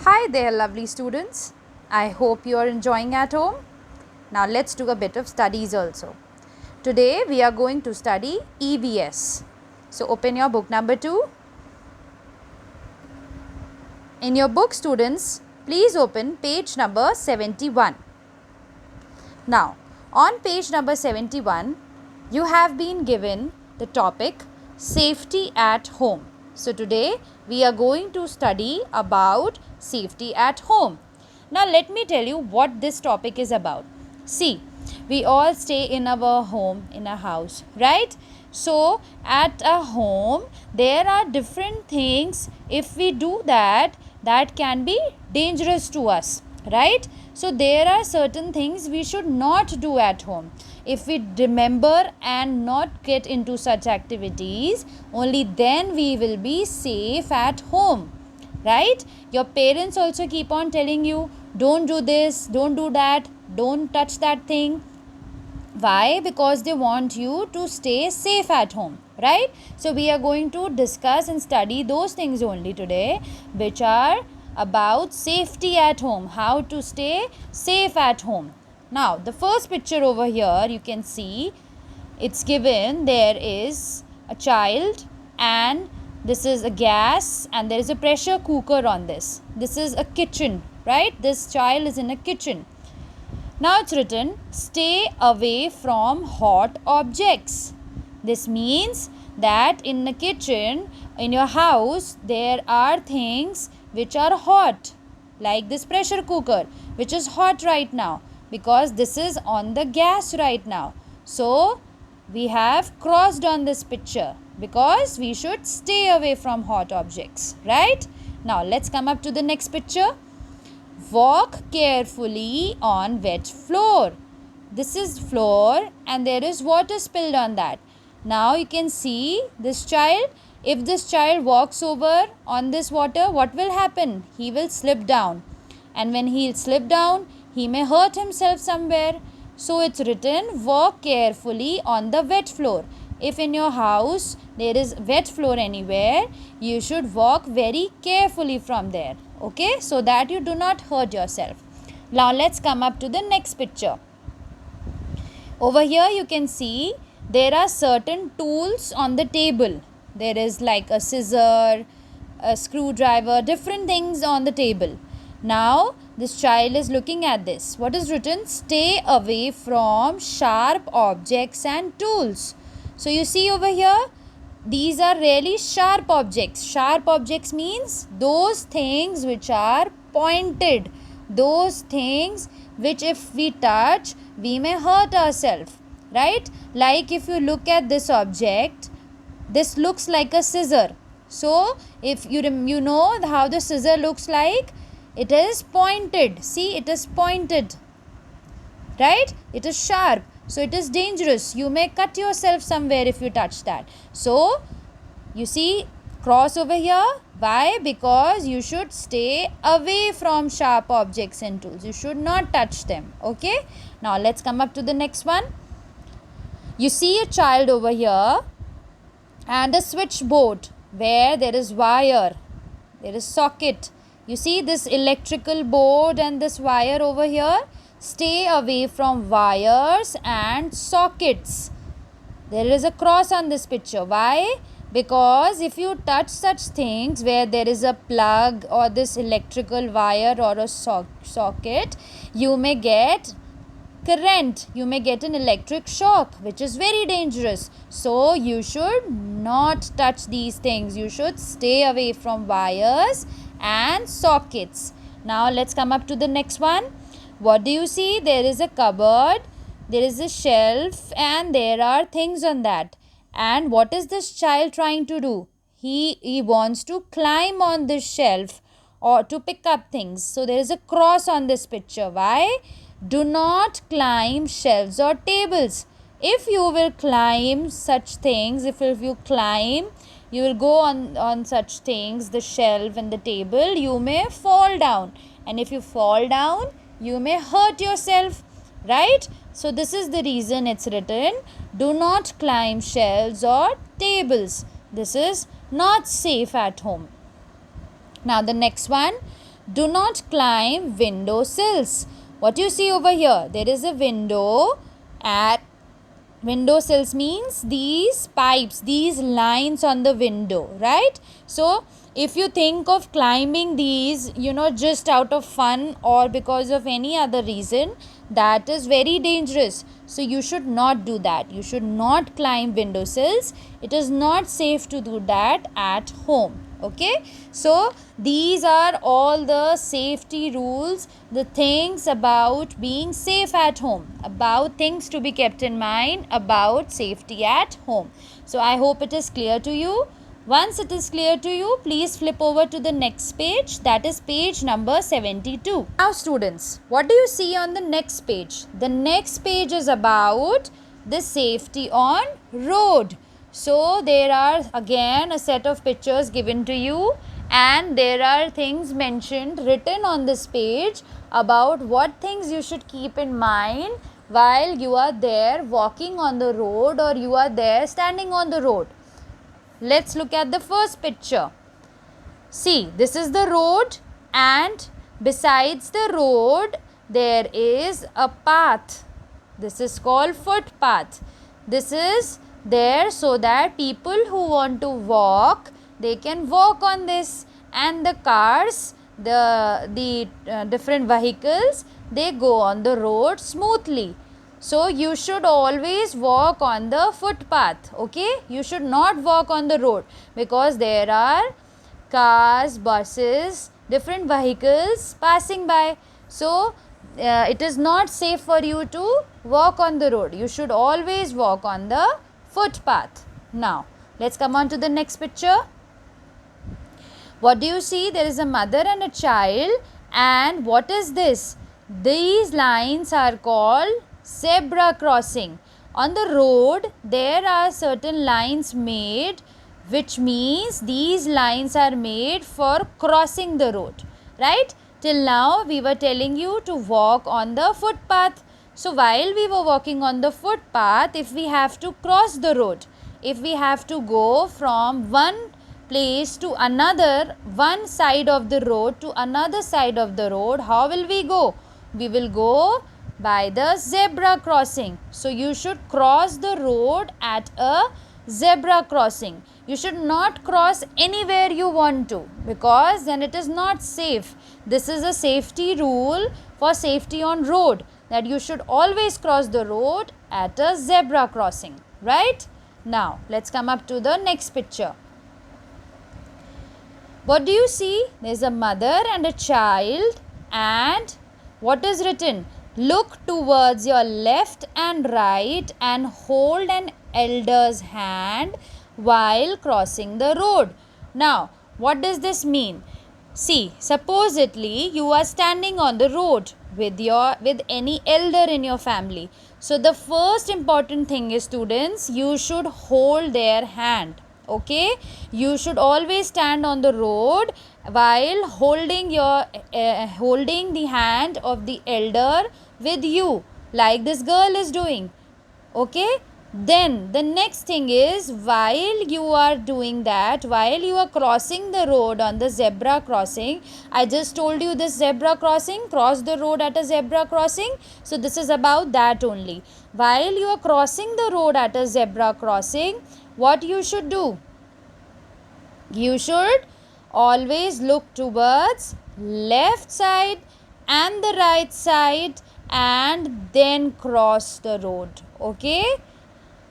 Hi there, lovely students. I hope you are enjoying at home. Now let's do a bit of studies also. Today we are going to study EVS. So open your book number 2. In your book, students, please open page number 71. Now, on page number 71, you have been given the topic safety at home. So today we are going to study about safety at home. Now let me tell you what this topic is about. See, we all stay in our home, in a house, right? So at a home there are different things. If we do that can be dangerous to us, right? So there are certain things we should not do at home. If we remember and not get into such activities, only then we will be safe at home, right? Your parents also keep on telling you, don't do this, don't do that, don't touch that thing. Why? Because they want you to stay safe at home, right? So we are going to discuss and study those things only today, which are about safety at home, how to stay safe at home. Now the first picture over here, you can see it's given, there is a child and this is a gas and there is a pressure cooker on this. This is a kitchen, right? This child is in a kitchen. Now it's written, stay away from hot objects. This means that in the kitchen, in your house, there are things which are hot, like this pressure cooker, which is hot right now because this is on the gas right now. So we have crossed on this picture because we should stay away from hot objects, right? Now let's come up to the next picture. Walk carefully on wet floor. This is floor and there is water spilled on that. Now you can see this child. If this child walks over on this water, what will happen? He will slip down. And when he slip down, he may hurt himself somewhere. So it's written, walk carefully on the wet floor. If in your house there is wet floor anywhere, you should walk very carefully from there. Okay, so that you do not hurt yourself. Now let's come up to the next picture. Over here you can see there are certain tools on the table. There is like a scissor, a screwdriver, different things on the table. Now this child is looking at this. What is written? Stay away from sharp objects and tools. So you see over here, these are really sharp objects. Sharp objects means those things which are pointed. Those things which if we touch, we may hurt ourselves, right? Like if you look at this object, this looks like a scissor. So if you know how the scissor looks like, it is pointed. See, it is pointed, right? It is sharp. So it is dangerous. You may cut yourself somewhere if you touch that. So you see, cross over here. Why? Because you should stay away from sharp objects and tools. You should not touch them. Okay. Now let's come up to the next one. You see a child over here and a switchboard where there is wire. There is socket. You see this electrical board and this wire over here. Stay away from wires and sockets. There is a cross on this picture. Why? Because if you touch such things where there is a plug or this electrical wire or a socket, you may get current. You may get an electric shock, which is very dangerous. So you should not touch these things. You should stay away from wires and sockets. Now let's come up to the next one. What do you see? There is a cupboard, there is a shelf and there are things on that. And what is this child trying to do? He wants to climb on this shelf or to pick up things. So there is a cross on this picture. Why? Do not climb shelves or tables. If you will climb such things, if you climb, you will go on such things, the shelf and the table, you may fall down. And if you fall down, you may hurt yourself, right? So this is the reason it's written, do not climb shelves or tables. This is not safe at home. Now the next one, Do not climb window sills. What you see over here? There is a window. At window sills means these pipes, these lines on the window, right? So if you think of climbing these, just out of fun or because of any other reason, that is very dangerous. So you should not do that. You should not climb window sills. It is not safe to do that at home. Okay, so these are all the safety rules, the things about being safe at home, about things to be kept in mind about safety at home. So I hope it is clear to you. Once it is clear to you, please flip over to the next page, that is page number 72. Now students, what do you see on the next page? The next page is about the safety on road. So there are again a set of pictures given to you, and there are things mentioned, written on this page about what things you should keep in mind while you are there walking on the road or you are there standing on the road. Let's look at the first picture. See, this is the road, and besides the road there is a path. This is called footpath. This is there so that people who want to walk, they can walk on this, and the cars, the different vehicles, they go on the road smoothly. So you should always walk on the footpath. Okay, you should not walk on the road because there are cars, buses, different vehicles passing by. So it is not safe for you to walk on the road. You should always walk on the footpath. Now let's come on to the next picture. What do you see? There is a mother and a child, and what is this? These lines are called zebra crossing. On the road there are certain lines made, which means these lines are made for crossing the road, right? Till now we were telling you to walk on the footpath. So while we were walking on the footpath, if we have to cross the road, if we have to go from one place to another, one side of the road to another side of the road, how will we go? We will go by the zebra crossing. So you should cross the road at a zebra crossing. You should not cross anywhere you want to, because then it is not safe. This is a safety rule for safety on road, that you should always cross the road at a zebra crossing, right? Now let's come up to the next picture. What do you see? There is a mother and a child, and what is written? Look towards your left and right and hold an elder's hand while crossing the road. Now, what does this mean? See, supposedly you are standing on the road with any elder in your family. So the first important thing is, students, you should hold their hand. Okay, you should always stand on the road while holding the hand of the elder with you, like this girl is doing. Okay, then the next thing is, while you are doing that, while you are crossing the road on the zebra crossing, I just told you this zebra crossing, cross the road at a zebra crossing. So this is about that only. While you are crossing the road at a zebra crossing, what you should do? You should always look towards left side and the right side and then cross the road. Okay,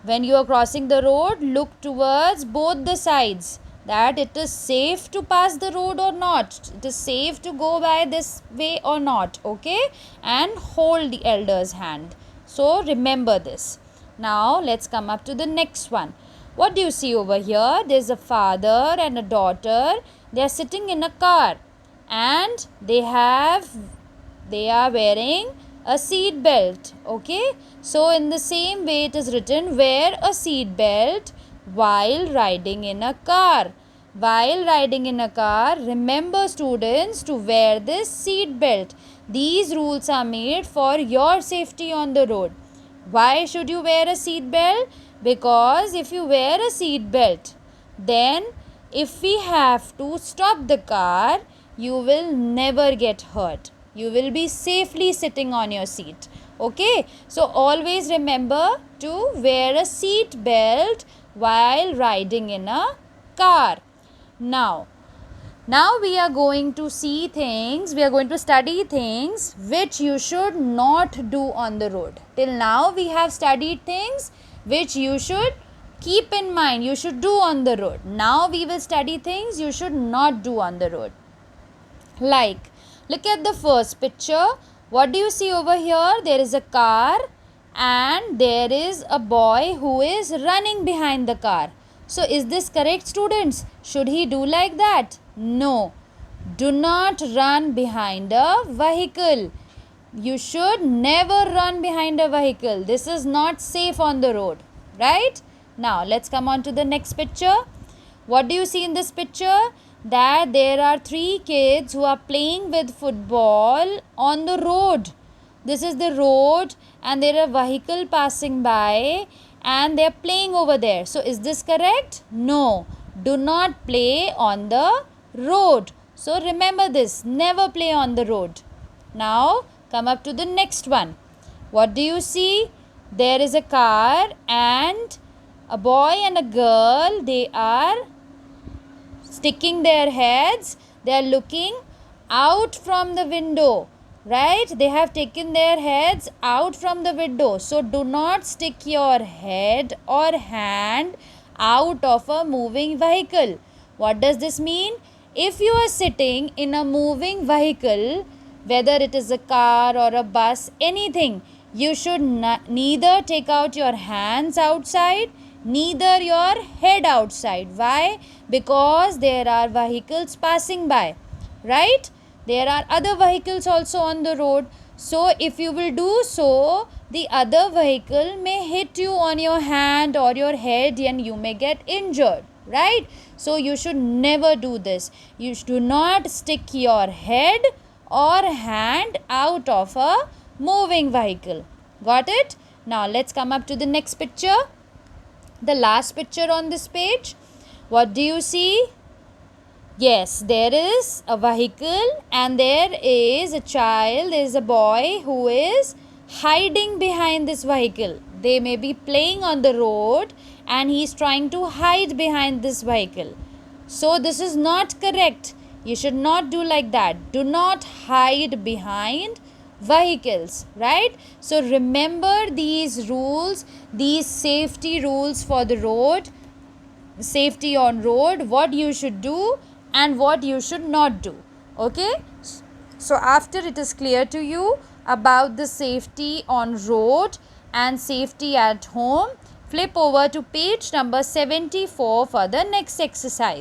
when you are crossing the road, look towards both the sides, that it is safe to pass the road or not, it is safe to go by this way or not. Okay, and hold the elder's hand. So remember this. Now let's come up to the next one. What do you see over here? There is a father and a daughter. They are sitting in a car, and they are wearing a seat belt. Okay, so in the same way it is written, wear a seat belt while riding in a car. While riding in a car, remember students to wear this seat belt. These rules are made for your safety on the road. Why should you wear a seat belt? Because if you wear a seat belt, then if we have to stop the car, you will never get hurt. You will be safely sitting on your seat. Okay, so always remember to wear a seat belt while riding in a car. Now we are going to see things, we are going to study things which you should not do on the road. Till now we have studied things which you should keep in mind, you should do on the road. Now we will study things you should not do on the road. Like, look at the first picture. What do you see over here? There is a car and there is a boy who is running behind the car. So is this correct, students? Should he do like that? No. Do not run behind a vehicle. You should never run behind a vehicle. This is not safe on the road, right? Now let's come on to the next picture. What do you see in this picture? That there are 3 kids who are playing with football on the road. This is the road and there are vehicle passing by and they are playing over there. So is this correct? No. Do not play on the road. So remember this, never play on the road. Now come up to the next one. What do you see? There is a car and a boy and a girl, they are sticking their heads, they are looking out from the window, right? They have taken their heads out from the window. So do not stick your head or hand out of a moving vehicle. What does this mean? If you are sitting in a moving vehicle, whether it is a car or a bus, anything, you should neither take out your hands outside, neither your head outside. Why? Because there are vehicles passing by, right? There are other vehicles also on the road. So if you will do so, the other vehicle may hit you on your hand or your head and you may get injured, right? So you should never do this. You do not stick your head or hand out of a moving vehicle. Got it? Now let's come up to the next picture. The last picture on this page. What do you see? Yes, there is a vehicle and there is a child, there is a boy who is hiding behind this vehicle. They may be playing on the road and he is trying to hide behind this vehicle. So this is not correct. You should not do like that. Do not hide behind vehicles, right? So remember these rules, these safety rules for the road, safety on road, what you should do and what you should not do. Okay, so after it is clear to you about the safety on road and safety at home, flip over to page number 74 for the next exercise.